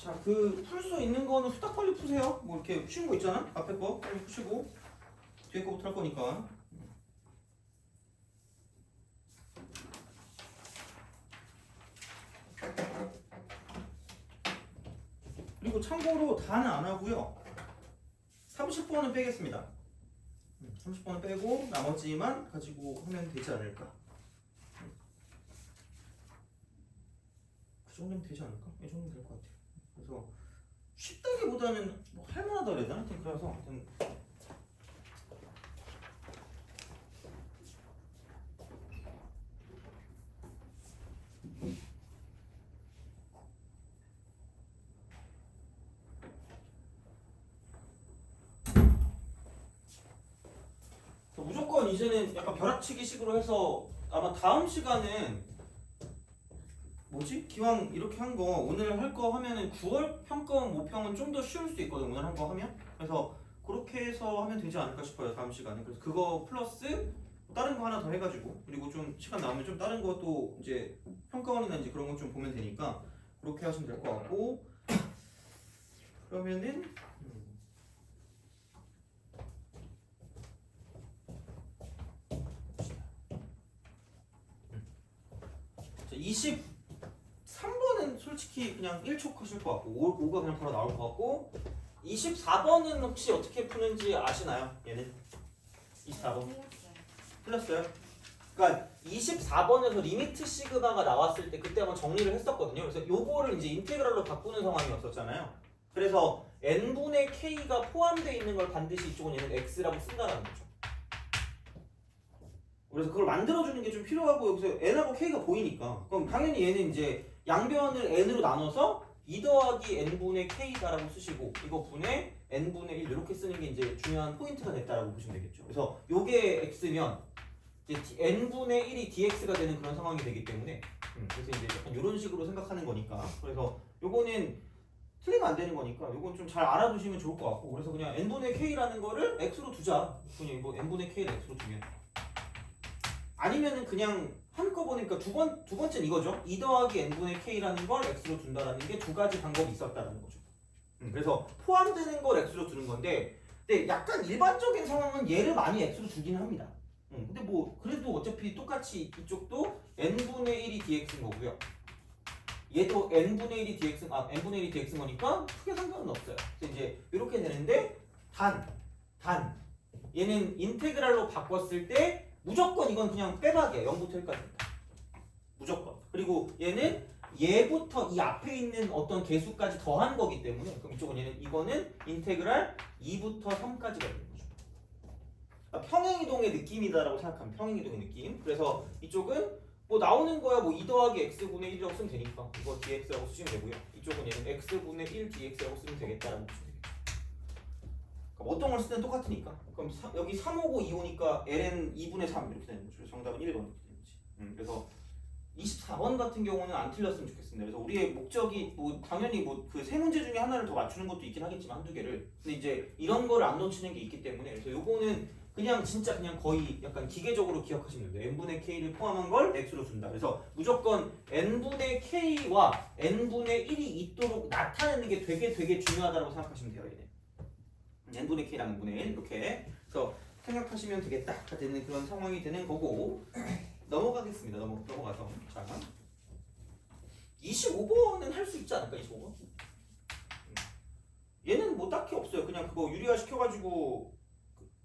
자, 그 풀 수 있는 거는 후딱 빨리 푸세요. 뭐 이렇게 쉬운 거 있잖아. 앞에 거 빨리 푸시고 뒤에 거부터 할 거니까. 그리고 참고로 다는 안 하고요. 30번은 빼겠습니다. 30번은 빼고 나머지만 가지고 하면 되지 않을까. 그 정도면 되지 않을까? 이 정도면 될 것 같아요. 그래서 쉽다기보다는 뭐 할만하다 그래야 되나? 하여튼 그래서 하여튼 무조건 이제는 약간 벼락치기 식으로 해서 아마 다음 시간은 뭐지? 기왕 이렇게 한 거 오늘 할 거 하면은 9월 평가원 모평은 좀 더 쉬울 수 있거든. 오늘 한 거 하면. 그래서 그렇게 해서 하면 되지 않을까 싶어요. 다음 시간에. 그래서 그거 플러스 다른 거 하나 더 해가지고 그리고 좀 시간 남으면 좀 다른 것도 이제 평가원이나 이제 그런 거 좀 보면 되니까 그렇게 하시면 될 것 같고 그러면은 23번은 솔직히 그냥 1초 하실 것 같고 5가 그냥 바로 나올 것 같고 24번은 혹시 어떻게 푸는지 아시나요? 얘는 24번 틀렸어요? 그러니까 24번에서 리미트 시그마가 나왔을 때 그때 한번 정리를 했었거든요. 그래서 요거를 이제 인테그랄로 바꾸는 상황이었었잖아요. 그래서 n분의 k가 포함되어 있는 걸 반드시 이쪽은 얘는 x라고 쓴다는 거죠. 그래서 그걸 만들어주는 게 좀 필요하고 여기서 n하고 k가 보이니까 그럼 당연히 얘는 이제 양변을 n으로 나눠서 2 더하기 n분의 k다라고 쓰시고 이거 분의 n분의 1 이렇게 쓰는 게 이제 중요한 포인트가 됐다라고 보시면 되겠죠. 그래서 요게 x면 이제 n분의 1이 dx가 되는 그런 상황이 되기 때문에 그래서 이제 약간 이런 식으로 생각하는 거니까 그래서 요거는 틀리면 안 되는 거니까 요건 좀 잘 알아두시면 좋을 것 같고 그래서 그냥 n분의 k라는 거를 x로 두자. 그냥 뭐 n분의 k를 x로 두면 아니면은 그냥 한꺼번에 그러니까 두 번째는 이거죠. 2 더하기 n분의 k라는 걸 x로 둔다라는 게 두 가지 방법이 있었다는 거죠. 그래서 포함되는 걸 x로 두는 건데 근데 약간 일반적인 상황은 얘를 많이 x로 두기는 합니다. 근데 뭐 그래도 어차피 똑같이 이쪽도 n분의 1이 dx인 거고요. 얘도 n분의 1이 n분의 1이 dx인 거니까 크게 상관은 없어요. 그래서 이제 이렇게 되는데 단 얘는 인테그랄로 바꿨을 때 무조건 이건 그냥 빼박이에요. 0부터 1까지입니다. 무조건. 그리고 얘는 얘부터 이 앞에 있는 어떤 개수까지 더한 거기 때문에 그럼 이쪽은 이거는 인테그랄 2부터 3까지가 되는 거죠. 평행이동의 느낌이다라고 생각하면 평행이동의 느낌. 그래서 이쪽은 뭐 나오는 거야 뭐 2 더하기 x분의 1이라고 쓰면 되니까 이거 dx라고 쓰시면 되고요. 이쪽은 얘는 x분의 1 dx라고 쓰면 되겠다라고 보시면 되겠죠. 어떤 걸 쓰든 똑같으니까. 그럼 여기 3 오고 2 오니까 ln 2분의 3 이렇게 되는 거죠. 그래서 정답은 1번 이렇게 되는 거지. 그래서 24번 같은 경우는 안 틀렸으면 좋겠습니다. 그래서 우리의 목적이 뭐 당연히 뭐 그 세 문제 중에 하나를 더 맞추는 것도 있긴 하겠지만 한두 개를. 근데 이제 이런 거를 안 놓치는 게 있기 때문에 그래서 요거는 그냥 진짜 그냥 거의 약간 기계적으로 기억하시면 돼요. n분의 k를 포함한 걸 x로 준다. 그래서 무조건 n분의 k와 n분의 1이 있도록 나타내는 게 되게 중요하다고 생각하시면 돼요. 얘는. n분의 k랑 n분의 1 이렇게 그래서 생각하시면 되겠다 되는 그런 상황이 되는 거고 넘어가겠습니다. 넘어가서 자 25번은 할 수 있지 않을까? 25번 얘는 뭐 딱히 없어요. 그냥 그거 유리화 시켜가지고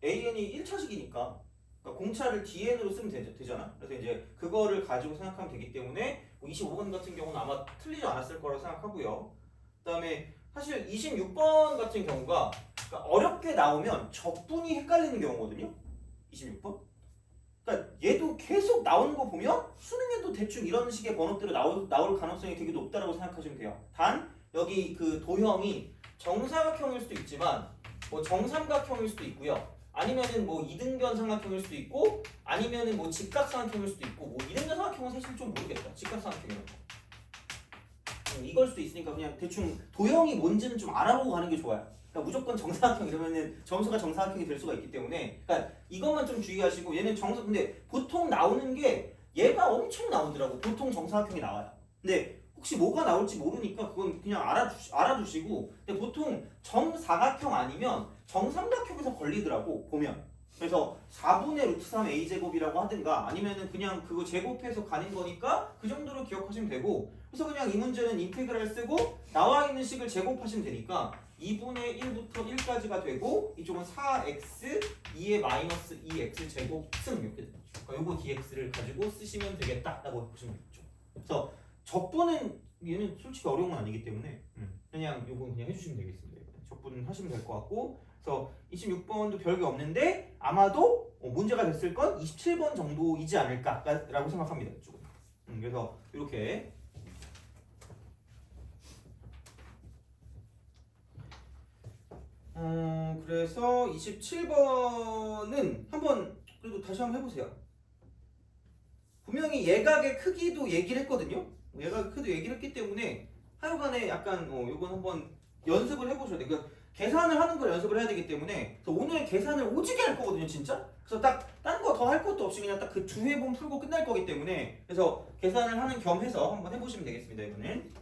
an이 1차식이니까 그러니까 공차를 dn으로 쓰면 되잖아. 그래서 이제 그거를 가지고 생각하면 되기 때문에 25번 같은 경우는 아마 틀리지 않았을 거라고 생각하고요. 그 다음에 사실 26번 같은 경우가 그러니까 어렵게 나오면 적분이 헷갈리는 경우거든요. 26번. 그러니까 얘도 계속 나오는 거 보면 수능에도 대충 이런 식의 번호대로 나올 가능성이 되게 높다라고 생각하시면 돼요. 단 여기 그 도형이 정사각형일 수도 있지만 뭐 정삼각형일 수도 있고요. 아니면은 뭐 이등변 삼각형일 수도 있고 아니면은 뭐 직각삼각형일 수도 있고 뭐 이등변 삼각형은 사실 좀 모르겠다. 직각삼각형이라고. 이걸 수도 있으니까 그냥 대충 도형이 뭔지는 좀 알아보고 가는 게 좋아요. 그러니까 무조건 정사각형 이러면은 점수가 정사각형이 될 수가 있기 때문에 그러니까 이것만 좀 주의하시고 얘는 근데 보통 나오는 게 얘가 엄청 나오더라고. 보통 정사각형이 나와요. 근데 혹시 뭐가 나올지 모르니까 그건 그냥 알아두시고. 근데 보통 정사각형 아니면 정삼각형에서 걸리더라고 보면. 그래서 4분의 루트 3 a제곱이라고 하든가 아니면은 그냥 그거 제곱해서 가는 거니까 그 정도로 기억하시면 되고. 그래서 그냥 이 문제는 인테그랄 쓰고 나와 있는 식을 제곱하시면 되니까 2분의 1부터 1까지가 되고 이쪽은 4x 2의 마이너스 2x 제곱 승 이렇게 되죠. 그러니까 요거 dx를 가지고 쓰시면 되겠다라고 보시면 되겠죠. 그래서 적분은 얘는 솔직히 어려운 건 아니기 때문에 그냥 요건 그냥 해주시면 되겠습니다. 적분은 하시면 될 것 같고. 그래서 26번도 별게 없는데 아마도 문제가 됐을 건 27번 정도이지 않을까라고 생각합니다. 이쪽은. 그래서 이렇게 그래서 27번은 한번 그래도 다시 한번 해보세요. 분명히 예각의 크기도 얘기를 했거든요. 예각의 크기도 얘기를 했기 때문에 하여간에 약간 요건 한번 연습을 해보셔야 돼요. 그러니까 계산을 하는 걸 연습을 해야 되기 때문에 그래서 오늘 계산을 오지게 할 거거든요, 진짜. 그래서 딱 딴 거 더 할 것도 없이 그냥 딱 그 두 회분 풀고 끝날 거기 때문에 그래서 계산을 하는 겸 해서 한번 해보시면 되겠습니다, 이거는.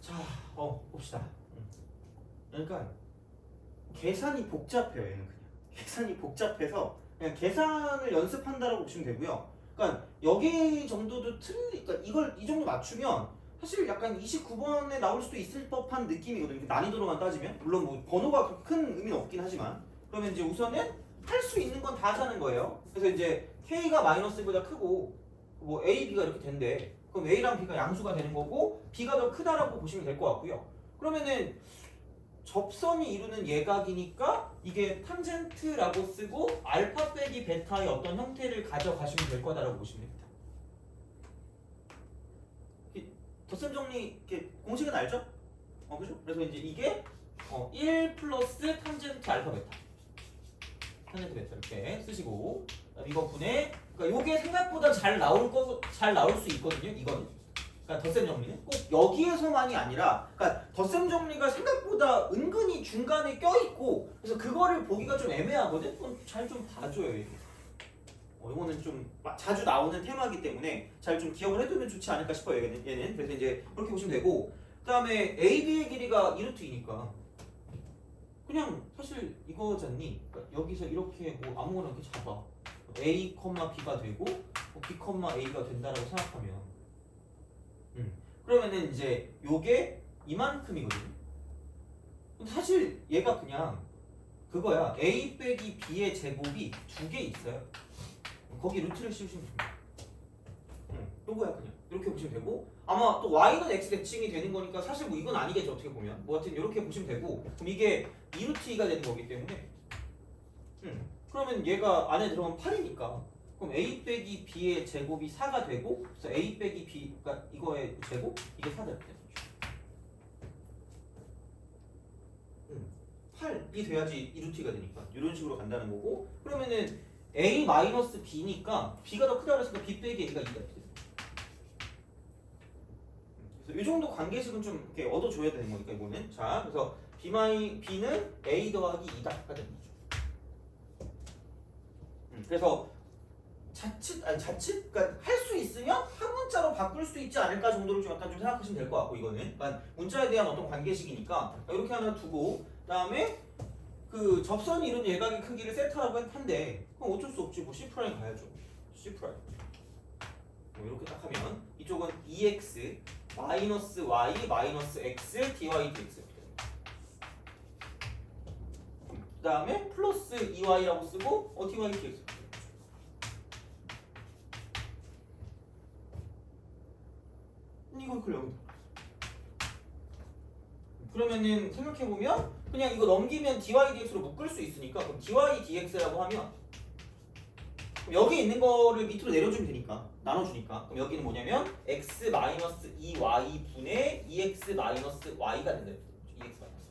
자, 봅시다. 그러니까 계산이 복잡해요, 얘는 그냥. 계산이 복잡해서 그냥 계산을 연습한다라고 보시면 되고요. 그러니까 여기 정도도 그러니까 이걸 이 정도 맞추면 사실 약간 29번에 나올 수도 있을 법한 느낌이거든요. 난이도로만 따지면. 물론 뭐 번호가 그렇게 큰 의미는 없긴 하지만. 그러면 이제 우선은 할 수 있는 건 다 하자는 거예요. 그래서 이제 K가 마이너스보다 크고 뭐 A, B가 이렇게 된대. 그럼 A랑 B가 양수가 되는 거고 B가 더 크다라고 보시면 될 것 같고요. 그러면은 접선이 이루는 예각이니까 이게 탄젠트라고 쓰고 알파 빼기 베타의 어떤 형태를 가져가시면 될 거다라고 보시면 됩니다. 덧셈 정리 이렇게 공식은 알죠? 그죠? 그래서 이제 이게 1 플러스 탄젠트 알파 베타. 탄젠트 베타 이렇게 쓰시고 이거 분의 그러니까 요게 생각보다 잘 나올 수 있거든요. 이거는. 그러니까 덧셈 정리는 꼭 여기에서만이 아니라 그러니까 덧셈 정리가 생각보다 은근히 중간에 껴있고 그래서 그거를 보기가 좀 애매하거든? 잘 좀 봐줘요. 이게. 이거는 좀 자주 나오는 테마이기 때문에 잘 좀 기억을 해두면 좋지 않을까 싶어요. 얘는. 그래서 이제 그렇게 보시면 되고, 그 다음에 AB의 길이가 2루트이니까 그냥 사실 이거잖니. 그러니까 여기서 이렇게 뭐 아무거나 이렇게 잡아. A, B가 되고 B, A가 된다라고 생각하면, 그러면은 이제 요게 이만큼이거든요. 근데 사실 얘가 그냥 그거야. A 빼기 B의 제곱이 2개 있어요. 거기 루트를 씌우시면 됩니다. 요거야 그냥. 이렇게 보시면 되고, 아마 또 y는 x 대칭이 되는 거니까 사실 뭐 이건 아니겠죠, 어떻게 보면. 뭐 하여튼 이렇게 보시면 되고, 그럼 이게 2루트 2가 되는 거기 때문에, 그러면 얘가 안에 들어가면 8이니까, 그럼 a 빼기 b의 제곱이 4가 되고, 그래서 a 빼기 b가 이거의 제곱, 이게 4가 되는 거죠. 8이 돼야지 2루트 2가 되니까 이런 식으로 간다는 거고, 그러면은 a 마이너스 b니까 b가 더 크다 그랬으니까 b 빼기 a가 2가 돼요. 그래서 이 정도 관계식은 좀 이렇게 얻어줘야 되는 거니까 이거는. 자, 그래서 b는 a 더하기 2다가 되는 거죠. 그래서 자칫 그러니까 할 수 있으면 한 문자로 바꿀 수 있지 않을까 정도로 좀 약간 좀 생각하시면 될 것 같고, 이거는 그러니까 문자에 대한 어떤 관계식이니까 이렇게 하나 두고, 그다음에 그 접선이 이룬 예각의 크기를 세타라고 한데, 그럼 어쩔 수 없지. 뭐 C' 가야죠. C'. 뭐 이렇게 딱 하면 이쪽은 2x 마이너스 y 마이너스 x dy dx. 그 다음에 플러스 2y라고 쓰고 dy dx. 이걸 그냥 그러면은 생각해보면 그냥 이거 넘기면 dy dx로 묶을 수 있으니까, 그럼 dy dx라고 하면 여기 있는 거를 밑으로 내려주면 되니까, 나눠주니까, 그럼 여기는 뭐냐면 x 마이너스 2y 분의 2x 마이너스 y가 된다. 2x 마이너스.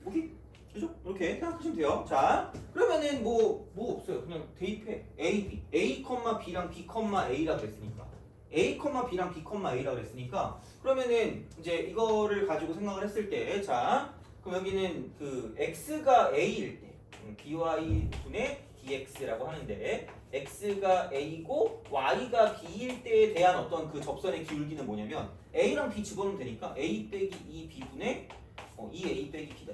오케이? 그죠? 이렇게 생각하시면 돼요. 자, 그러면은 뭐 없어요. 그냥 대입해. a, b, a, b랑 b, a라 그랬으니까, a, b랑 b, a라 그랬으니까, 그러면은 이제 이거를 가지고 생각을 했을 때, 자, 그럼 여기는 그 x가 a일 때, by 분의 dx라고 하는데, x가 a고 y가 b일 때에 대한 어떤 그 접선의 기울기는 뭐냐면 a랑 b 집어넣으면 되니까 a 빼기 2b 분의 2a 빼기 b다.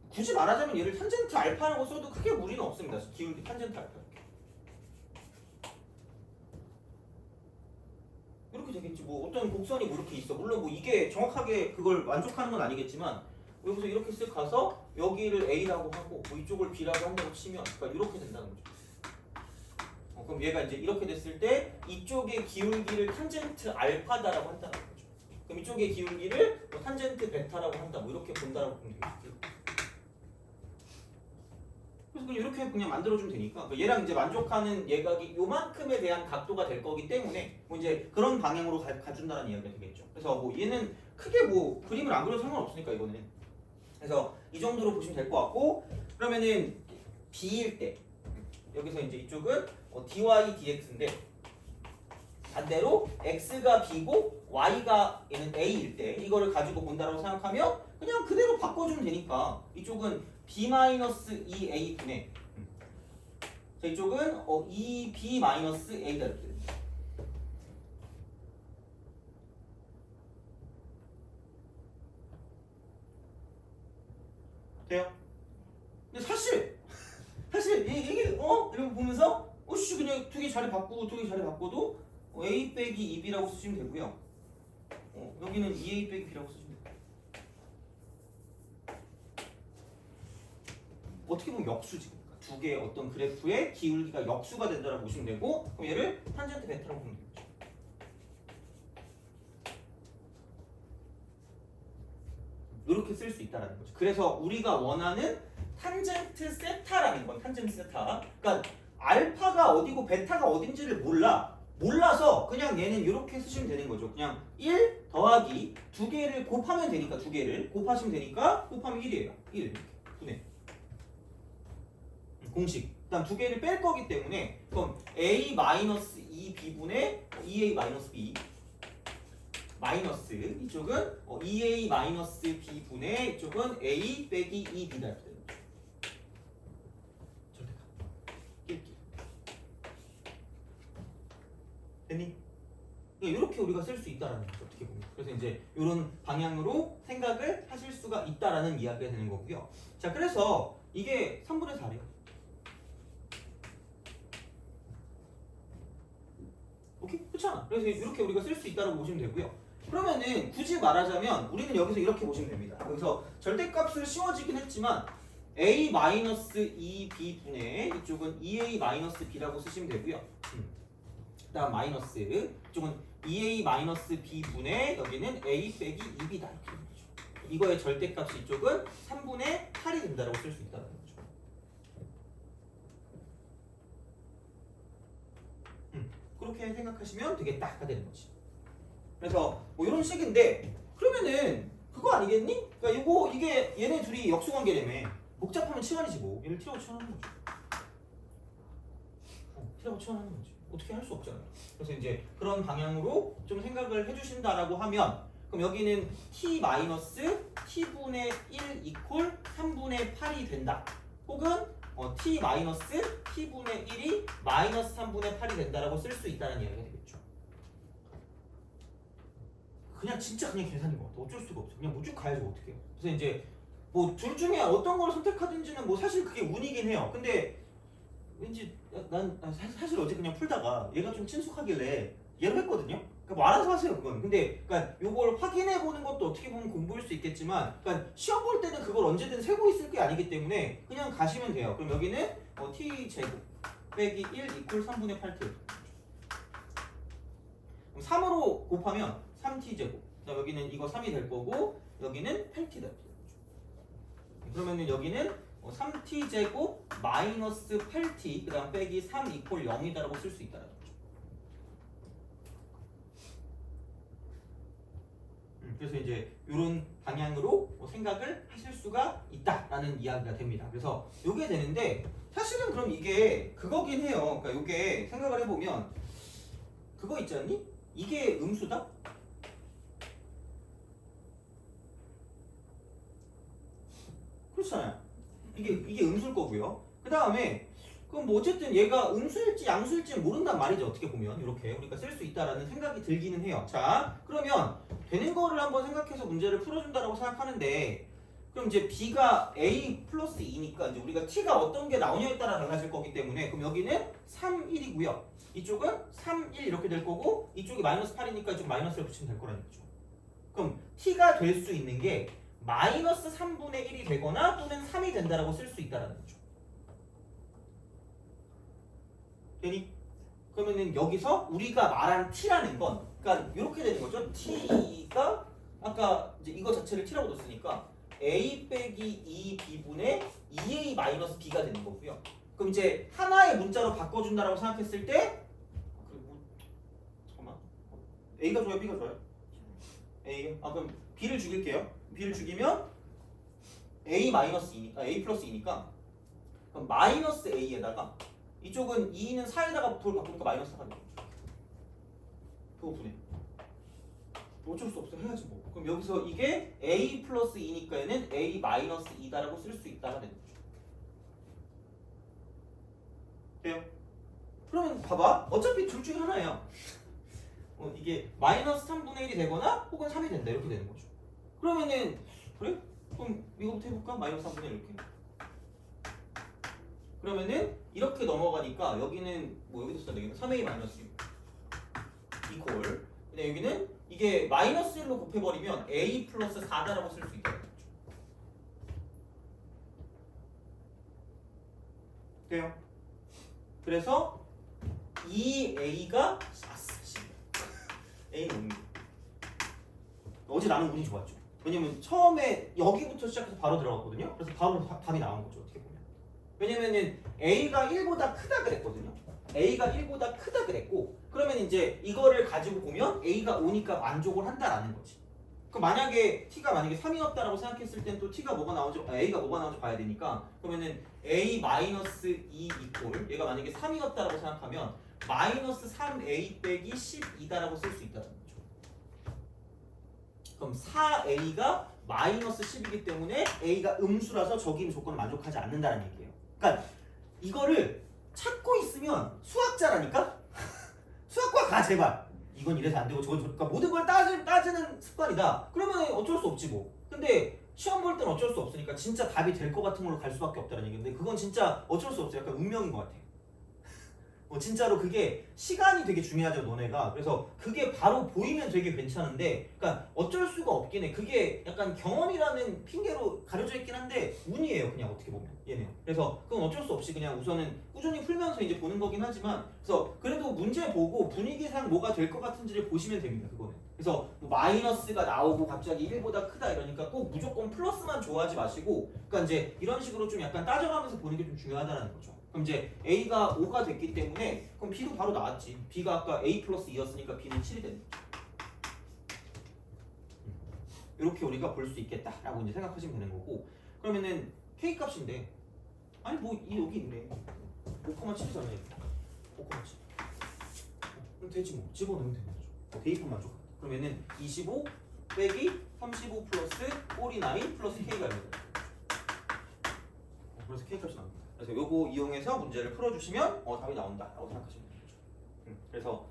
굳이 말하자면 얘를 탄젠트 알파라고 써도 크게 무리는 없습니다. 기울기 탄젠트 알파 이렇게 되겠지. 뭐 어떤 곡선이 뭐 이렇게 있어. 물론 뭐 이게 정확하게 그걸 만족하는 건 아니겠지만, 여기서 이렇게 쓱 가서 여기를 a라고 하고 뭐 이쪽을 b라고 한다고 치면, 그러니까 이렇게 된다는 거죠. 그럼 얘가 이제 이렇게 됐을 때 이쪽의 기울기를 탄젠트 알파다라고 한다는 거죠. 그럼 이쪽의 기울기를 뭐 탄젠트 베타라고 한다. 뭐 이렇게 본다라고 보면 되겠죠. 그래서 이렇게 그냥 만들어주면 되니까, 얘랑 이제 만족하는 예각이 요만큼에 대한 각도가 될 거기 때문에 뭐 이제 그런 방향으로 가준다는 이야기가 되겠죠. 그래서 뭐 얘는 크게 뭐 그림을 안 그려도 상관없으니까 이거는. 그래서 이 정도로 보시면 될 것 같고, 그러면은 b일 때 여기서 이제 이쪽은 dy dx인데, 반대로 x가 b고 y가 얘는 a일 때 이거를 가지고 본다라고 생각하면 그냥 그대로 바꿔주면 되니까, 이쪽은 b-2a 분의, 자, 이쪽은 2b-a가 이렇게 됩니다. 돼요? 근데 사실 이게 이렇게 보면서 씨 그냥 두 개 자리 바꿔도 a 빼기 2b라고 쓰시면 되고요. 여기는 2a 빼기 b라고 쓰시면 돼요. 어떻게 보면 역수지. 두 개의 어떤 그래프의 기울기가 역수가 된다고 보시면 되고, 그럼 얘를 탄젠트 베타라고 보면 되겠죠. 이렇게 쓸 수 있다는 거죠. 그래서 우리가 원하는 탄젠트 세타라는 건 탄젠트 세타. 그러니까 알파가 어디고 베타가 어딘지를 몰라서 그냥 얘는 이렇게 쓰시면 되는 거죠. 그냥 1 더하기 두 개를 곱하면 되니까, 두 개를 곱하시면 되니까 곱하면 1이에요. 1 이렇게 분해. 공식. 그다음 두 개를 뺄 거기 때문에, 그럼 a-2b분의 2a-b 마이너스 이쪽은 2a 마이너스 b 분의 이쪽은 a 빼기 2b다 이렇게 되는 거죠. 절대값. 됐니? 이렇게 우리가 쓸 수 있다라는 거죠. 어떻게 보면. 그래서 이제 이런 방향으로 생각을 하실 수가 있다라는 이야기가 되는 거고요. 자, 그래서 이게 3분의 4래요. 오케이? 그렇잖아. 그래서 이렇게 우리가 쓸 수 있다고 보시면 되고요. 그러면은 굳이 말하자면 우리는 여기서 이렇게 보시면 됩니다. 여기서 절대값을 씌워지긴 했지만 a-2b 분의 이쪽은 2a-b라고 쓰시면 되고요. 그다음 마이너스 이쪽은 2a-b 분의 여기는 a 빼기 2b다 이렇게 되는 거죠. 이거의 절대값이 이쪽은 3분의 8이 된다고 쓸 수 있다는 거죠. 그렇게 생각하시면 되겠다가 되는 거지. 그래서 뭐 이런 식인데 그러면은 그거 아니겠니? 그러니까 이게 얘네 둘이 역수관계라며. 복잡하면 치환이지 뭐. 얘를 t라고 치환하는 거죠. t라고 치환하는 거지. 어떻게 할 수 없잖아요. 그래서 이제 그런 방향으로 좀 생각을 해주신다라고 하면 그럼 여기는 t-t분의 1 이퀄 3분의 8이 된다. 혹은 t-t분의 1이 마이너스 3분의 8이 된다라고 쓸 수 있다는 이야기가 되겠죠. 그냥 진짜 그냥 계산인 것 같아. 어쩔 수가 없어. 그냥 뭐 쭉 가야지 뭐 어떻게 해요. 그래서 이제 뭐 둘 중에 어떤 걸 선택하든지는 뭐 사실 그게 운이긴 해요. 근데 왠지 난 사실 어제 그냥 풀다가 얘가 좀 친숙하길래 얘를 했거든요. 그러니까 뭐 알아서 하세요 그건. 근데 그러니까 요걸 확인해 보는 것도 어떻게 보면 공부일 수 있겠지만, 그러니까 시험 볼 때는 그걸 언제든 세고 있을 게 아니기 때문에 그냥 가시면 돼요. 그럼 여기는 t 제곱 빼기 1 이퀄 3분의 8t. 그럼 3으로 곱하면 3t 제곱. 그다음 여기는 이거 3이 될 거고 여기는 8t다. 그러면은 여기는 3t 제곱 마이너스 8t 그 다음 빼기 3 이퀄 0이다라고 쓸 수 있다는 거죠. 그래서 이제 이런 방향으로 생각을 하실 수가 있다라는 이야기가 됩니다. 그래서 이게 되는데 사실은 그럼 이게 그거긴 해요. 그러니까 이게 생각을 해보면 그거 있지 않니? 이게 음수다? 그렇잖아요. 이게 음수일 거고요. 그 다음에 그럼 뭐 어쨌든 얘가 음수일지 양수일지 모른단 말이죠. 어떻게 보면 이렇게 우리가 쓸 수 있다라는 생각이 들기는 해요. 자, 그러면 되는 거를 한번 생각해서 문제를 풀어준다라고 생각하는데 그럼 이제 b가 a 플러스 2니까 이제 우리가 t가 어떤 게 나오냐에 따라 달라질 거기 때문에 그럼 여기는 3, 1이고요. 이쪽은 3, 1 이렇게 될 거고 이쪽이 마이너스 8이니까 이쪽 마이너스를 붙이면 될 거라는 거죠. 그럼 t가 될 수 있는 게 마이너스 3분의 1이 되거나 또는 3이 된다라고 쓸 수 있다라는 거죠. 되니? 그러면은 여기서 우리가 말한 t라는 건 그러니까 이렇게 되는 거죠. t가 아까 이제 이거 자체를 t라고 뒀으니까 a 빼기 2b분의 2a 마이너스 b가 되는 거고요. 그럼 이제 하나의 문자로 바꿔준다라고 생각했을 때 그리고 잠깐만 a가 좋아요, b가 좋아요? a 그럼 b를 죽일게요. b를 죽이면 a 마이너스 2니까 a 플러스 2니까 그럼 마이너스 a에다가 이쪽은 2는 4에다가 그걸 바꾸니까 마이너스 4가 되는 거죠. 그거 분해. 어쩔 수 없어. 해야지 뭐. 그럼 여기서 이게 a 플러스 2니까 얘는 a 마이너스 2다라고 쓸 수 있다가 되는 거죠. 돼요? 그러면 봐봐. 어차피 둘 중에 하나예요. 이게 마이너스 3분의 1이 되거나 혹은 3이 된다. 이렇게 되는 거죠. 그러면은 그래? 그럼 이거부터 해볼까? 마이너스 3분의 1 이렇게. 그러면은 이렇게 넘어가니까 여기는 뭐 여기도 쓰다 여기는 3a 마이너스 6 이퀄. 근데 여기는 이게 마이너스 1로 곱해버리면 a 플러스 4다라고 쓸 수 있다는 거죠. 돼요? 그래서 2a가 a는 없는 거예요. 어제 나는 운이 좋았죠. 왜냐면 처음에 여기부터 시작해서 바로 들어갔거든요. 그래서 바로 답이 나온 거죠. 어떻게 보면. 왜냐면은 a가 1보다 크다 그랬거든요. a가 1보다 크다 그랬고 그러면 이제 이거를 가지고 보면 a가 5니까 만족을 한다라는 거지. 그럼 만약에 t가 만약에 3이었다라고 생각했을 땐 또 t가 뭐가 나오는지 a가 뭐가 나오는지 봐야 되니까 그러면은 a 마이너스 2 이퀄 얘가 만약에 3이었다라고 생각하면 마이너스 3a 빼기 12다라고 쓸 수 있다는 거죠. 그럼 4a가 마이너스 10이기 때문에 a가 음수라서 저기 조건을 만족하지 않는다는 얘기예요. 그러니까 이거를 찾고 있으면 수학자라니까? 수학과 가 제발. 이건 이래서 안 되고 저건 그러니까 모든 걸 따지는 습관이다. 그러면 어쩔 수 없지 뭐. 근데 시험 볼 땐 어쩔 수 없으니까 진짜 답이 될 것 같은 걸로 갈 수밖에 없다는 얘기인데 그건 진짜 어쩔 수 없어요. 약간 운명인 것 같아. 진짜로 그게 시간이 되게 중요하죠 너네가. 그래서 그게 바로 보이면 되게 괜찮은데 그러니까 어쩔 수가 없긴 해. 그게 약간 경험이라는 핑계로 가려져 있긴 한데 운이에요 그냥 어떻게 보면 얘는. 그래서 그건 어쩔 수 없이 그냥 우선은 꾸준히 풀면서 이제 보는 거긴 하지만 그래서 그래도 문제 보고 분위기상 뭐가 될 것 같은지를 보시면 됩니다 그거는. 그래서 뭐 마이너스가 나오고 갑자기 1보다 크다 이러니까 꼭 무조건 플러스만 좋아하지 마시고 그러니까 이제 이런 식으로 좀 약간 따져가면서 보는 게 좀 중요하다는 거죠. 그럼 이제 A가 5가 됐기 때문에 그럼 B도 바로 나왔지. B가 아까 A 플러스 2였으니까 B는 7이 되는 거죠. 이렇게 우리가 볼 수 있겠다라고 이제 생각하시면 되는 거고 그러면은 K 값인데 아니 뭐 여기 있네. 5,7이잖아요. 5,7. 그럼 되지 뭐. 집어넣으면 되는 거죠. 대입은 만족한다. 그러면은 25 빼기 35 플러스 49 플러스 K가 됩니다. 그래서 K 값이 나옵니다. 그래서 요거 이용해서 문제를 풀어주시면 답이 나온다라고 생각하시면 되죠. 그래서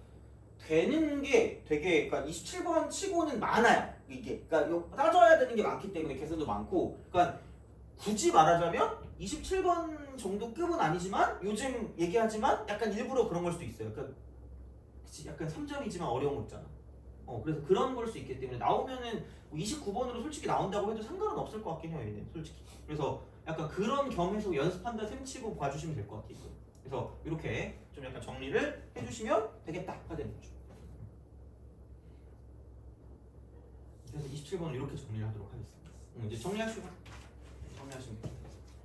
되는 게 되게 그러니까 27번 치고는 많아요. 이게 그러니까 따져야 되는 게 많기 때문에 계산도 많고 그러니까 굳이 말하자면 27번 정도 급은 아니지만 요즘 얘기하지만 약간 일부러 그런 걸 수도 있어요. 그러니까 약간 3점이지만 어려운 거 있잖아. 그래서 그런 걸 수 있기 때문에 나오면은 29번으로 솔직히 나온다고 해도 상관은 없을 것 같긴 해요 얘는 솔직히. 그래서 약간 그런 겸해서 연습한다 셈치고 봐주시면 될 것 같아요. 그래서 이렇게 좀 약간 정리를 해주시면 되겠다가 되는 거죠. 그래서 27번을 이렇게 정리를 하도록 하겠습니다. 이제 정리하시면 됩니다.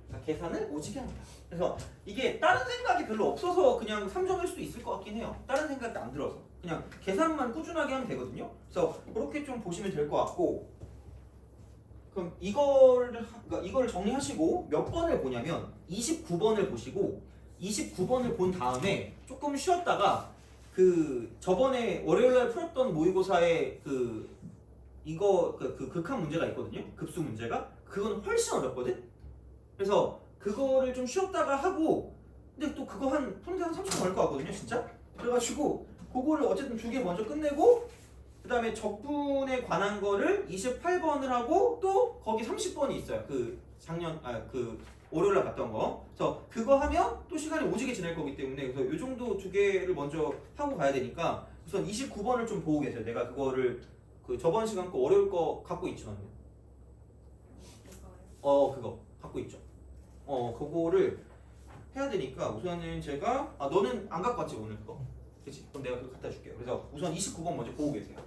그러니까 계산을 오지게 합니다. 그래서 이게 다른 생각이 별로 없어서 그냥 3점일 수도 있을 것 같긴 해요. 다른 생각이 안 들어서 그냥 계산만 꾸준하게 하면 되거든요. 그래서 그렇게 좀 보시면 될 것 같고 그럼 이걸 정리하시고 몇 번을 보냐면 29번을 보시고 29번을 본 다음에 조금 쉬었다가 그 저번에 월요일날 풀었던 모의고사에 그 극한 문제가 있거든요. 급수 문제가 그건 훨씬 어렵거든. 그래서 그거를 좀 쉬었다가 하고 근데 또 그거 한 30분 걸릴 것 같거든요 진짜. 그래가지고 그거를 어쨌든 2개 먼저 끝내고 그 다음에 적분에 관한 거를 28번을 하고 또 거기 30번이 있어요. 그 월요일날 봤던 거. 그래서 그거 하면 또 시간이 오지게 지날 거기 때문에 그래서 이 정도 2개를 먼저 하고 가야 되니까 우선 29번을 좀 보고 계세요. 내가 그거를 그 저번 시간 거 월요일 거 갖고 있지만요. 그거 갖고 있죠. 그거를 해야 되니까 우선은 제가 너는 안 갖고 왔지 오늘 그거. 그치? 그럼 내가 그거 갖다 줄게요. 그래서 우선 29번 먼저 보고 계세요.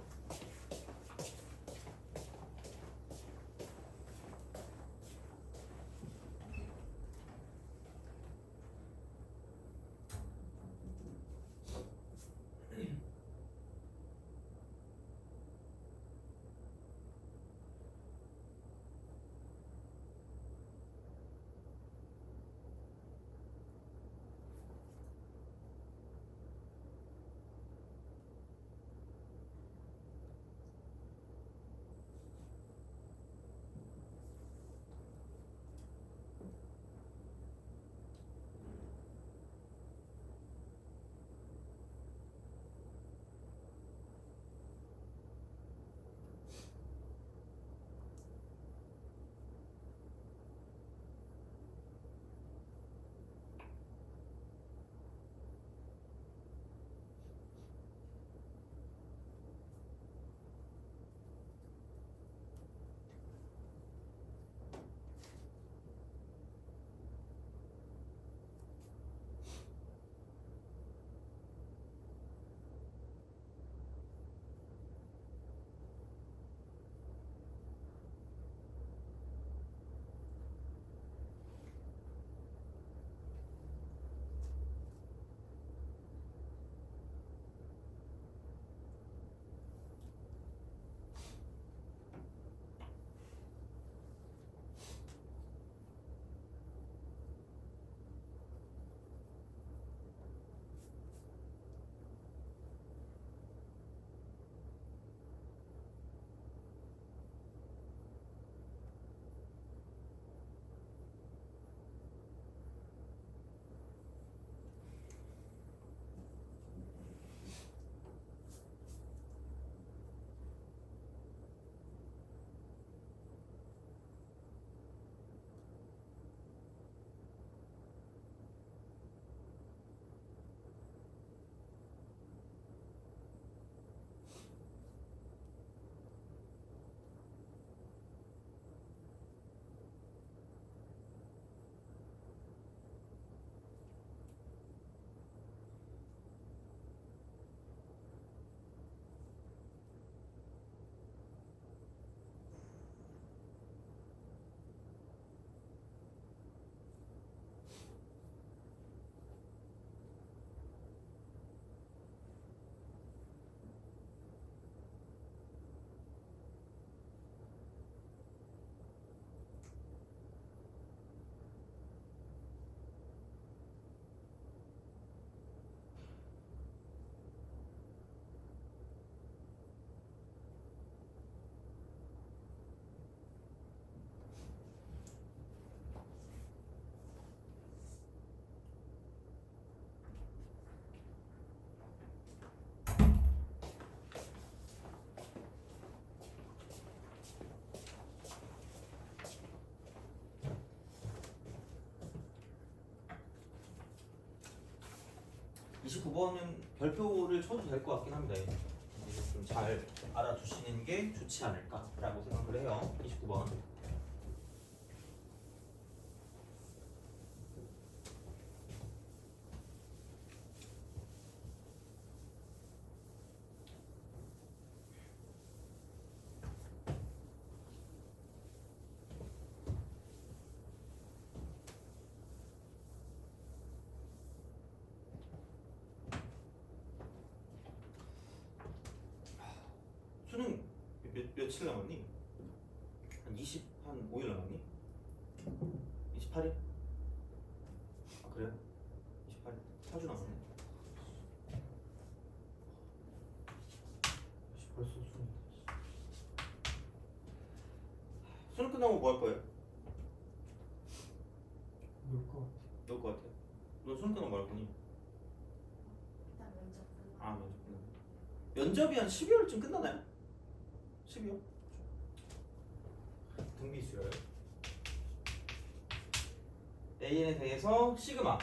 29번은 별표를 쳐도 될 것 같긴 합니다. 좀 잘 알아두시는 게 좋지 않을까라고 생각을 해요. 29번. 수능 며칠 남았니? 한 5일 남았니? 28일? 아 그래요? 28일? 4주 남았네. 벌써 수능. 수능 끝나고 뭐 할 거예요? 놀 것 같아. 너 수능 끝나고 뭐 할 거니? 일단 면접 끝나고. 아 면접 끝나고. 면접이 한 12월쯤 끝나나요? 12월? 등비 수열. AN에 대해서 시그마.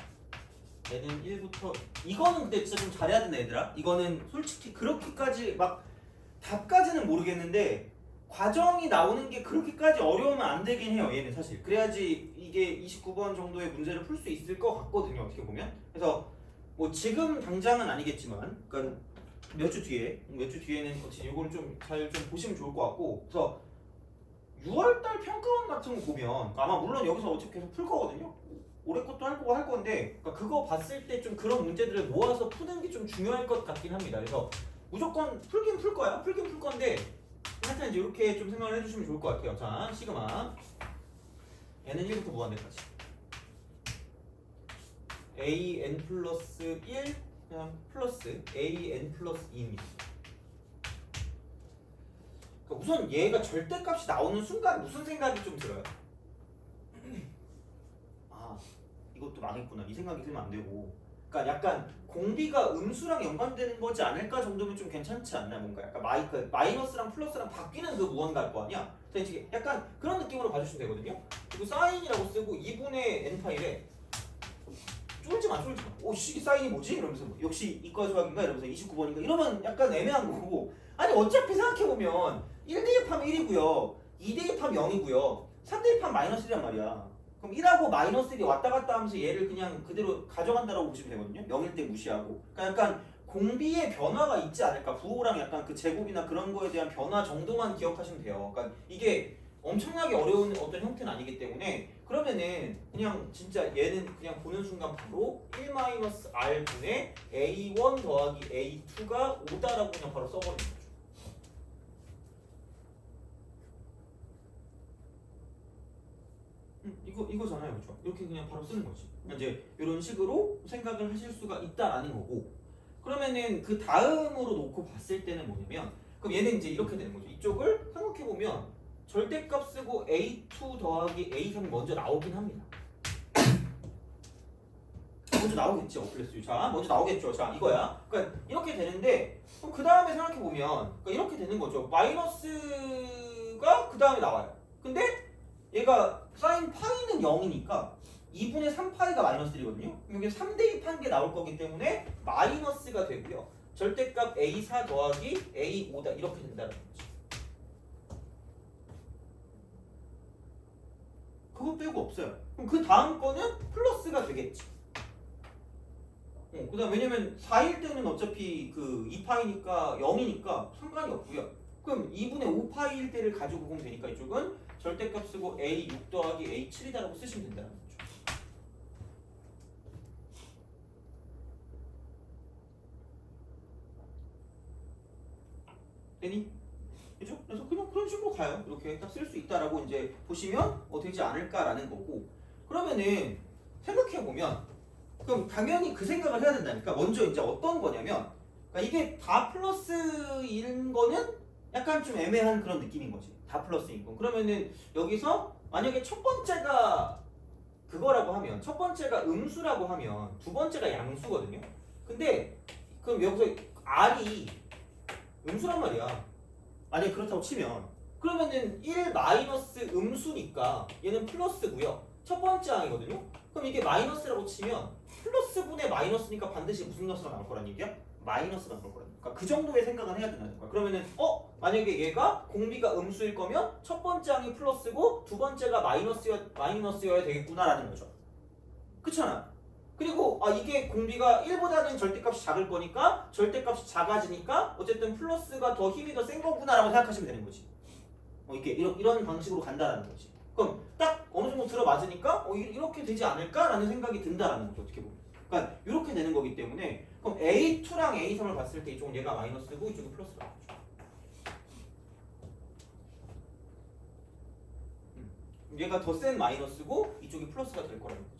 N은 1부터 이거는 근데 진짜 좀 잘해야 된다 얘들아. 이거는 솔직히 그렇게까지 막 답까지는 모르겠는데 과정이 나오는 게 그렇게까지 어려우면 안 되긴 해요. 얘는 사실. 그래야지 이게 29번 정도의 문제를 풀 수 있을 것 같거든요. 어떻게 보면. 그래서 뭐 지금 당장은 아니겠지만 그러니까 몇 주 뒤에는 어찌 이거를 좀 잘 좀 보시면 좋을 것 같고. 그래서 6월달 평가원 같은 거 보면 아마 물론 여기서 어차피 계속 풀 거거든요. 올해 것도 할 거고 할 건데 그러니까 그거 봤을 때 좀 그런 문제들을 모아서 푸는 게 좀 중요할 것 같긴 합니다. 그래서 무조건 풀긴 풀 거야. 풀긴 풀 건데 하여튼 이제 이렇게 좀 생각을 해주시면 좋을 것 같아요. 자, 시그마 n은 1부터 무한대까지 an 플러스 1 그냥 플러스 an 플러스 2입니다. 그러니까 우선 얘가 절대값이 나오는 순간 무슨 생각이 좀 들어요? 아 이것도 망했구나 이 생각이 들면 안 되고 그러니까 약간 공비가 음수랑 연관되는 거지 않을까 정도면 좀 괜찮지 않나 뭔가 약간 마이너스랑 플러스랑 바뀌는 그 무언가일 거 아니야? 그래서 이제 약간 그런 느낌으로 봐주시면 되거든요. 그리고 사인이라고 쓰고 2분의 n 파일에 쫄지 마. 오씨 사인이 뭐지? 이러면서 뭐, 역시 이과 조합인가 이러면서 29번인가 이러면 약간 애매한 거고 아니 어차피 생각해보면 1 대입하면 1이고요 2 대입하면 0이고요 3 대입하면 마이너스 1이란 말이야. 그럼 1하고 마이너스 1이 왔다 갔다 하면서 얘를 그냥 그대로 가져간다라고 보시면 되거든요. 0일 때 무시하고. 그러니까 약간 공비의 변화가 있지 않을까. 부호랑 약간 그 제곱이나 그런 거에 대한 변화 정도만 기억하시면 돼요. 그러니까 이게 엄청나게 어려운 어떤 형태는 아니기 때문에 그러면은 그냥 진짜 얘는 그냥 보는 순간 바로 1-r분의 a1 더하기 a2가 5다라고 그냥 바로 써버리는 거죠. 이거잖아요, 그렇죠? 이렇게 그냥 바로 쓰는 거지. 이제 이런 식으로 생각을 하실 수가 있다라는 거고. 그러면은 그 다음으로 놓고 봤을 때는 뭐냐면, 그럼 얘는 이제 이렇게 되는 거죠. 이쪽을 생각해 보면 절대값 쓰고 a2 더하기 a3이 먼저 나오긴 합니다. 먼저 나오겠지, 어플레스. 자, 먼저 나오겠죠. 자, 이거야. 그러니까 이렇게 되는데, 그럼 그 다음에 생각해 보면, 그러니까 이렇게 되는 거죠. 마이너스가 그 다음에 나와요. 근데 얘가 사인 파이는 0이니까 2분의 3파이가 마이너스 1이거든요. 여기 3 대입한 게 나올 거기 때문에 마이너스가 되고요. 절대값 a4 더하기 a5다 이렇게 된다는 거죠. 그거 빼고 없어요. 그럼 그 다음 거는 플러스가 되겠지. 그 다음 왜냐면 4일 때는 어차피 그 2파이니까 0이니까 상관이 없고요. 그럼 2분의 5파이일 때를 가지고 보면 되니까 이쪽은 절대값 쓰고 a6 더하기 a7이다라고 쓰시면 된다는 거죠. 되니? 그죠? 그래서 그냥 그런 식으로 가요. 이렇게 딱 쓸 수 있다라고 이제 보시면 되지 않을까라는 거고. 그러면은 생각해보면 그럼 당연히 그 생각을 해야 된다니까. 먼저 이제 어떤 거냐면 그러니까 이게 다 플러스인 거는 약간 좀 애매한 그런 느낌인 거지. 다 플러스인 거. 그러면은 여기서 만약에 첫 번째가 그거라고 하면 첫 번째가 음수라고 하면 두 번째가 양수거든요. 근데 그럼 여기서 r이 음수란 말이야. 만약에 그렇다고 치면 그러면은 1 마이너스 음수니까 얘는 플러스고요. 첫 번째 항이거든요. 그럼 이게 마이너스라고 치면 플러스 분의 마이너스니까 반드시 무슨 값으로 나올 거란 얘기야? 마이너스가 나올 거라니까. 그러니까 그 정도의 생각은 해야 된다는 거야. 그러면은 만약에 얘가 공비가 음수일 거면 첫 번째 항이 플러스고 두 번째가 마이너스여야 되겠구나라는 거죠. 그렇잖아. 그리고 이게 공비가 1보다는 절대값이 작을 거니까 절대값이 작아지니까 어쨌든 플러스가 더 힘이 더 센 거구나라고 생각하시면 되는 거지. 이게 이런 방식으로 간다라는 거지. 그럼 딱 어느 정도 들어맞으니까 이렇게 되지 않을까라는 생각이 든다라는 거죠. 어떻게 보면. 그러니까 이렇게 되는 거기 때문에 그럼 A2랑 A3을 봤을 때 이쪽은 얘가 마이너스고 이쪽은 플러스라고 하죠. 얘가 더 센 마이너스고 이쪽이 플러스가 될 거라는 거지.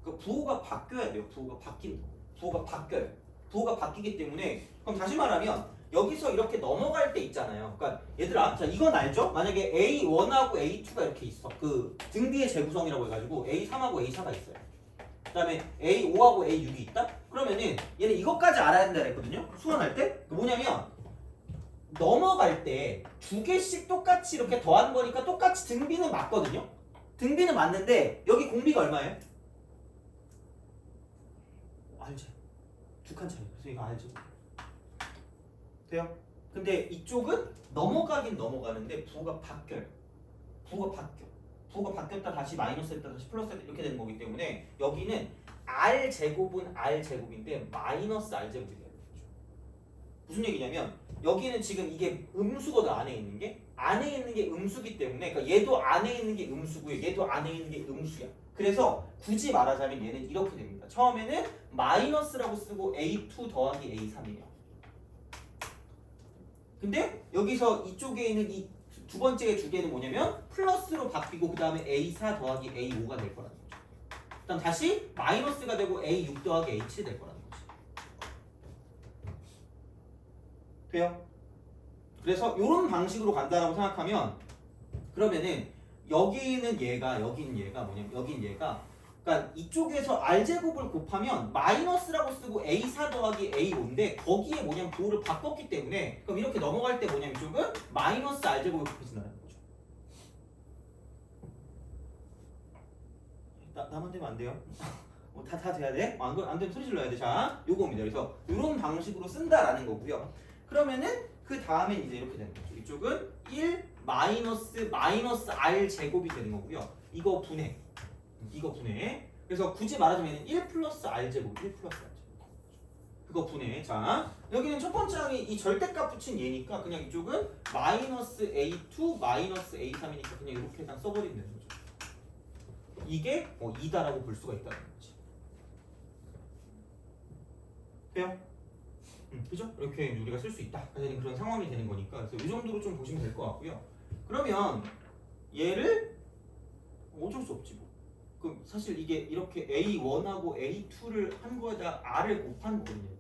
그 부호가 바뀌어야 돼요. 부호가 바뀐다. 부호가 바뀌어요. 부호가 바뀌기 때문에 그럼 다시 말하면 여기서 이렇게 넘어갈 때 있잖아요. 그러니까 얘들아, 자 이건 알죠? 만약에 A1하고 A2가 이렇게 있어. 그 등비의 재구성이라고 해가지고 A3하고 A4가 있어요. 그다음에 A5하고 A6이 있다? 그러면은 얘는 이것까지 알아야 된다 그랬거든요. 수원할 때 뭐냐면 넘어갈 때 두 개씩 똑같이 이렇게 더한 거니까 똑같이 등비는 맞거든요. 등비는 맞는데 여기 공비가 얼마예요? 알지. 두 칸 차이. 그래서 이거 알죠. 돼요? 근데 이쪽은 넘어가긴 넘어가는데 부호가 바뀌어요. 부호가 바뀌었다 다시 마이너스 했다 다시 플러스 했다 이렇게 되는 거기 때문에 여기는 R 제곱은 R 제곱인데 마이너스 R 제곱이 돼요. 무슨 얘기냐면 여기는 지금 이게 음수거든. 안에 있는 게 음수기 때문에 그러니까 얘도 안에 있는 게 음수고요. 얘도 안에 있는 게 음수야. 그래서 굳이 말하자면 얘는 이렇게 됩니다. 처음에는 마이너스라고 쓰고 A2 더하기 A3이에요. 근데 여기서 이쪽에 있는 이 두 번째 두 개는 뭐냐면 플러스로 바뀌고 그 다음에 A4 더하기 A5가 될 거라는 거죠. 그다음 다시 마이너스가 되고 A6 더하기 A7 될 거라는 거지. 돼요? 그래서 이런 방식으로 간다라고 생각하면 그러면은 여기는 얘가 뭐냐면 여긴 얘가 그러니까 이쪽에서 R제곱을 곱하면 마이너스라고 쓰고 A4 더하기 A5인데 거기에 뭐냐면 부호를 바꿨기 때문에 그럼 이렇게 넘어갈 때 뭐냐면 이쪽은 마이너스 R제곱을 곱해진다는 거죠. 나만 되면 안 돼요? 다 돼야 돼? 안 되면 소리 질러야 돼. 자, 요겁니다. 그래서 이런 방식으로 쓴다라는 거고요. 그러면은 그 다음에 이제 이렇게 되는 거죠. 이쪽은 1 마이너스 R 제곱이 되는 거고요. 이거 분해. 그래서 굳이 말하자면 1 플러스 R 제곱, 그거 분해. 자, 여기는 첫 번째 항이 이 절대값 붙인 얘니까 그냥 이쪽은 마이너스 A2 마이너스 A3이니까 그냥 이렇게 딱 써버리면 되는 거죠. 이게 2다라고 볼 수가 있다는 거지. 돼요? 그죠? 이렇게 우리가 쓸 수 있다. 되는 그런 상황이 되는 거니까 그래서 이 정도로 좀 보시면 될 것 같고요. 그러면 얘를 어쩔 수 없지 뭐. 그럼 사실 이게 이렇게 A1하고 A2를 한 거에다 R을 곱한 거거든요.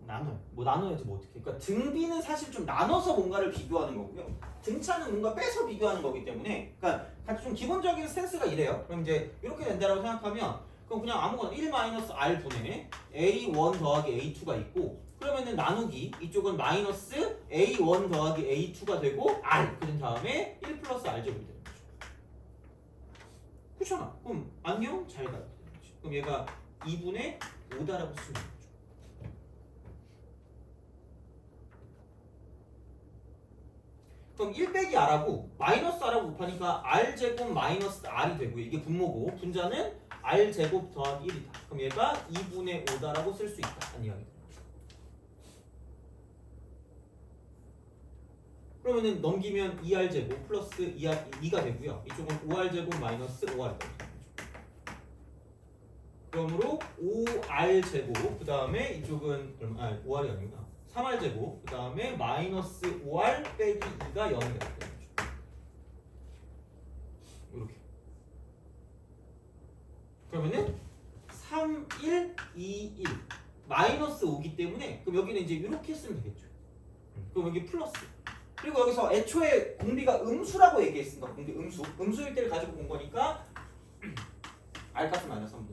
나눠요. 뭐 나눠야지 뭐 어떻게. 그러니까 등비는 사실 좀 나눠서 뭔가를 비교하는 거고요. 등차는 뭔가 빼서 비교하는 거기 때문에 그러니까 같이 좀 기본적인 센스가 이래요. 그럼 이제 이렇게 된다라고 생각하면 그럼 그냥 아무거나 1-R 분의 A1 더하기 A2가 있고 그러면은 나누기 이쪽은 마이너스 A1 더하기 A2가 되고 R 그런 다음에 1 플러스 R 제곱이 되는 거죠. 그렇잖아. 그럼 안녕 잘 가. 그럼 얘가 2분의 5다라고 쓰면 되죠. 그럼 1 빼기 R하고 마이너스 R하고 곱하니까 R 제곱 마이너스 R이 되고 이게 분모고 분자는 R 제곱 더하기 1이다. 그럼 얘가 2분의 5다라고 쓸 수 있다. 한 이야기. 그러면은 넘기면 2R 제곱 플러스 2가 되고요. 이쪽은 5R 제곱 마이너스 5R이 됩니다. 그러므로 5R 제곱 그 다음에 이쪽은 5R이 아니구나. 3R 제곱 그 다음에 마이너스 5R 빼기 2가 0이 되는 거죠. 이렇게. 그러면은 3, 1, 2, 1 마이너스 5기 때문에 그럼 여기는 이제 이렇게 쓰면 되겠죠. 그럼 여기 플러스. 그리고 여기서 애초에 공비가 음수라고 얘기했습니다. 공비 음수일 때를 가지고 본 거니까 R 값은 마이너스 3분.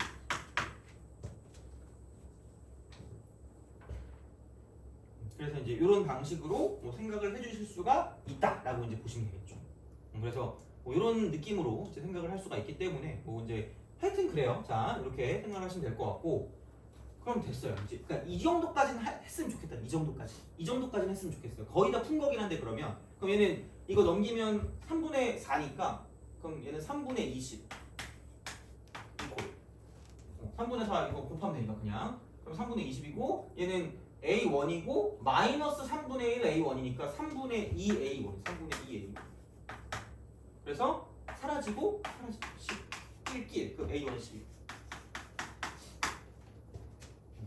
그래서 이제 이런 방식으로 뭐 생각을 해주실 수가 있다라고 이제 보시면 되겠죠. 그래서 뭐 이런 느낌으로 이제 생각을 할 수가 있기 때문에 뭐 이제 하여튼 그래요. 자 이렇게 생각하시면 될 것 같고 그럼 됐어요. 이제 그러니까 이 정도까지는 했으면 좋겠다. 이 정도까지는 했으면 좋겠어요. 거의 다 푼 거긴 한데 그럼 얘는 이거 넘기면 3분의 4니까 그럼 얘는 3분의 20 이퀄 3분의 4 이거 곱하면 되니까 그냥 그럼 3분의 20이고 얘는 A1이고 마이너스 3분의 1 A1이니까 3분의 2 A1 3분의 2 A1 그래서 사라지고 11길 그 A1 12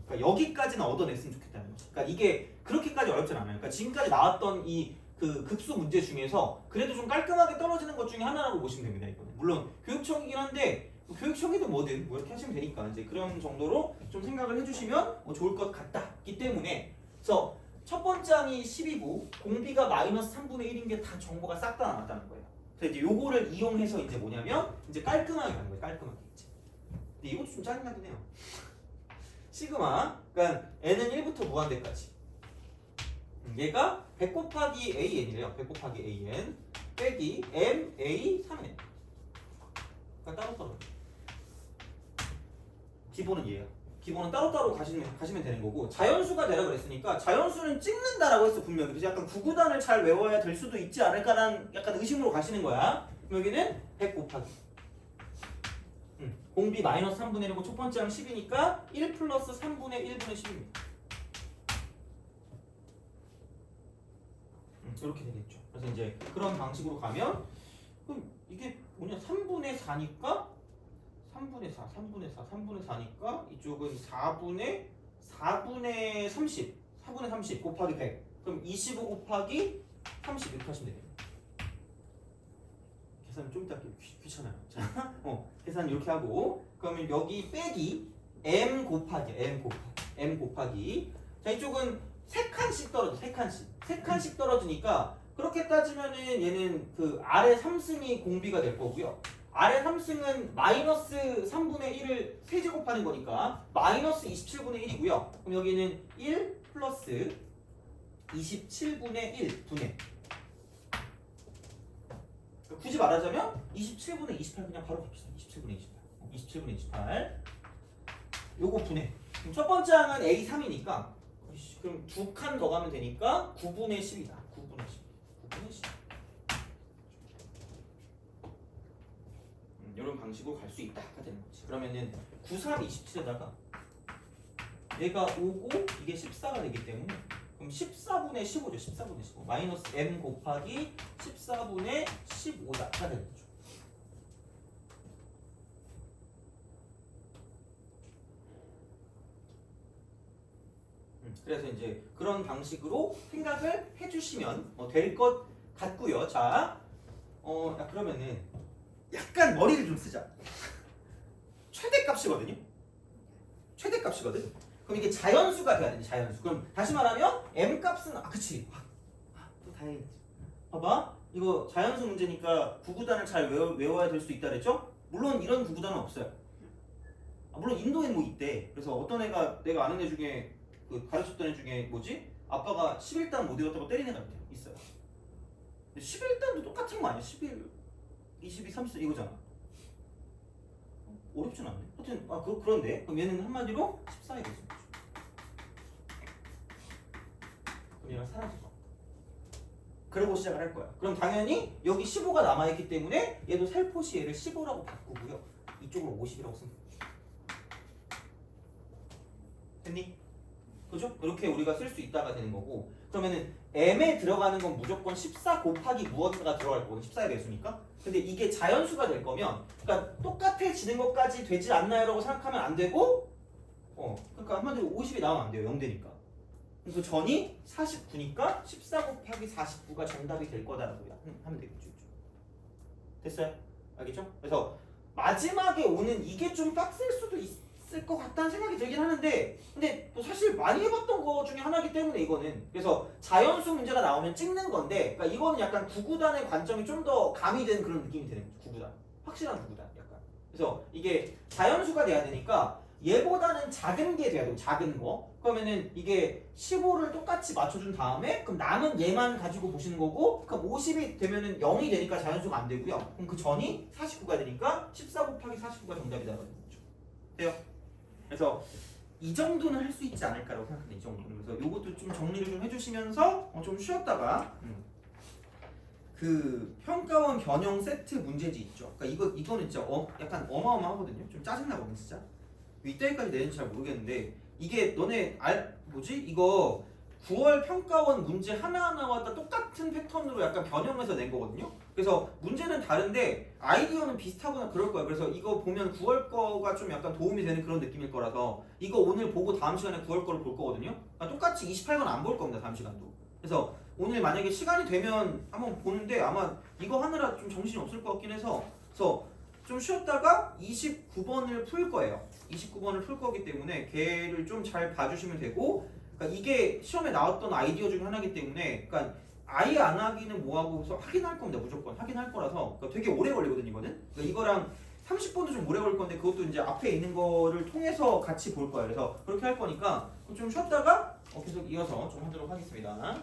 그러니까 여기까지는 얻어냈으면 좋겠다는 거죠. 그러니까 이게 그렇게까지 어렵진 않아요. 그러니까 지금까지 나왔던 이 그 급수 문제 중에서 그래도 좀 깔끔하게 떨어지는 것 중에 하나라고 보시면 됩니다. 이거는 물론 교육청이긴 한데 교육청이든 뭐든 뭐 이렇게 하시면 되니까 이제 그런 정도로 좀 생각을 해주시면 뭐 좋을 것 같다기 때문에 그래서 첫 번째 항이 10이고 공비가 마이너스 3분의 1인 게 다 정보가 싹 다 나왔다는 거예요. 그래서 이제 요거를 이용해서 이제 뭐냐면 이제 깔끔하게 가는 거예요. 깔끔하게 이제. 근데 이것도 좀 짜증나긴 해요. 시그마 그러니까 n은 1부터 무한대까지 얘가 100 곱하기 an이래요. 100 곱하기 an 빼기 m a 3n 그러니까 따로따로 기본은 얘야. 기본은 따로따로 가시면 되는 거고 자연수가 되라 그랬으니까 자연수는 찍는다라고 했어 분명히. 그래서 약간 구구단을 잘 외워야 될 수도 있지 않을까라는 약간 의심으로 가시는 거야. 그럼 여기는 100 곱하기 공비 마이너스 3분의 1이고 첫 번째 항 10이니까 1 플러스 3분의 1분의 10입니다. 이렇게 되겠죠. 그래서 이제 그런 방식으로 가면 그럼 이게 뭐냐 3분의 4니까 3분의 4니까 이쪽은 4분의 30 곱하기 100 그럼 25 곱하기 30 이렇게 하시면 되겠네요. 계산 좀 이따 귀찮아요. 자, 계산 이렇게 하고 그러면 여기 빼기 m 곱하기 자 이쪽은 3칸씩 떨어져 3칸씩 떨어지니까 그렇게 따지면은 얘는 그 아래 3승이 공비가 될 거고요. 아래 3승은 마이너스 3분의 1을 세제곱하는 거니까 마이너스 27분의 1이고요. 그럼 여기는 1 플러스 27분의 1 분의 굳이 말하자면 27분의 28 그냥 바로 갑시다. 27분의 28 요거 분해. 그럼 첫 번째 항은 A3이니까 그럼 2칸 더 가면 되니까 9분의 10이다. 9분의 10 이런 방식으로 갈 수 있다가 되는 거지. 그러면은 9, 3, 27에다가 얘가 5고 이게 14가 되기 때문에 그럼 14분의 15죠. 14분의 15 마이너스 m 곱하기 14분의 15가 되는 거죠. 그래서 이제 그런 방식으로 생각을 해주시면 될 것 같고요. 자, 그러면은 약간 머리를 좀 쓰자. 최대값이거든요. 최대값이거든. 그럼 이게 자연수가 돼야 돼. 자연수. 그럼 다시 말하면 m 값은 그치. 또 다행이지. 봐봐. 이거 자연수 문제니까 구구단을 잘 외워야 될 수 있다 그랬죠? 물론 이런 구구단은 없어요. 물론 인도에 뭐 있대. 그래서 어떤 애가 내가 아는 애 중에 그 가르쳤던 애 중에 뭐지? 아빠가 11단 못 외웠다고 때리는 애가 있어요. 근데 11단도 똑같은 거 아니야? 11, 22, 34 이거잖아. 어렵진 않네. 하여튼 그런데 그럼 얘는 한마디로 14에 되죠. 그럼 얘가 사라지죠. 그러고 시작을 할 거야. 그럼 당연히 여기 15가 남아있기 때문에 얘도 살포시 얘를 15라고 바꾸고요. 이쪽으로 50이라고 쓰면 되죠. 됐니? 그죠? 이렇게 우리가 쓸 수 있다가 되는 거고 그러면은 m에 들어가는 건 무조건 14 곱하기 무언가가 들어갈 거거든. 14의 배수니까. 근데 이게 자연수가 될 거면 그러니까 똑같아지는 것까지 되지 않나요? 라고 생각하면 안 되고 그러니까 한마디로 50이 나오면 안 돼요. 0 되니까. 그래서 전이 49니까 14 곱하기 49가 정답이 될 거다라고 하면 되겠죠. 됐어요? 알겠죠? 그래서 마지막에 오는 이게 좀 빡셀 수도 있을 것 같다는 생각이 들긴 하는데 근데 또 사실 많이 해봤던 거 중에 하나이기 때문에 이거는 그래서 자연수 문제가 나오면 찍는 건데 그러니까 이거는 약간 구구단의 관점이 좀 더 가미된 그런 느낌이 드는 거죠. 구구단 확실한 구구단 약간 그래서 이게 자연수가 돼야 되니까 얘보다는 작은 게 돼야 돼. 작은 거. 그러면은 이게 15를 똑같이 맞춰준 다음에 그럼 남은 얘만 가지고 보시는 거고 그럼 50이 되면은 0이 되니까 자연수가 안 되고요. 그럼 그 전이 49가 되니까 14 곱하기 49가 정답이다라는 거죠. 돼요? 그래서 이 정도는 할 수 있지 않을까라고 생각합니다. 이 정도는. 그래서 요것도 좀 정리를 좀 해주시면서 좀 쉬었다가 그 평가원 변형 세트 문제지 있죠. 그러니까 이거는 진짜 약간 어마어마하거든요. 좀 짜증나거든 진짜. 이때까지 내는지 잘 모르겠는데 이게 너네 이거 9월 평가원 문제 하나하나마다 똑같은 패턴으로 약간 변형해서 낸 거거든요. 그래서 문제는 다른데 아이디어는 비슷하거나 그럴 거야. 그래서 이거 보면 9월 거가 좀 약간 도움이 되는 그런 느낌일 거라서 이거 오늘 보고 다음 시간에 9월 거를 볼 거거든요. 그러니까 똑같이 28건 안 볼 겁니다. 다음 시간도. 그래서 오늘 만약에 시간이 되면 한번 보는데 아마 이거 하느라 좀 정신이 없을 것 같긴 해서 그래서 좀 쉬었다가 29번을 풀 거예요. 29번을 풀 거기 때문에 걔를 좀 잘 봐주시면 되고 그러니까 이게 시험에 나왔던 아이디어 중에 하나이기 때문에 그러니까 아예 안 하기는 뭐하고 하긴 할 겁니다. 무조건 하긴 할 거라서 그러니까 되게 오래 걸리거든 이거는. 그러니까 이거랑 30번도 좀 오래 걸릴 건데 그것도 이제 앞에 있는 거를 통해서 같이 볼 거예요. 그래서 그렇게 할 거니까 좀 쉬었다가 계속 이어서 좀 하도록 하겠습니다.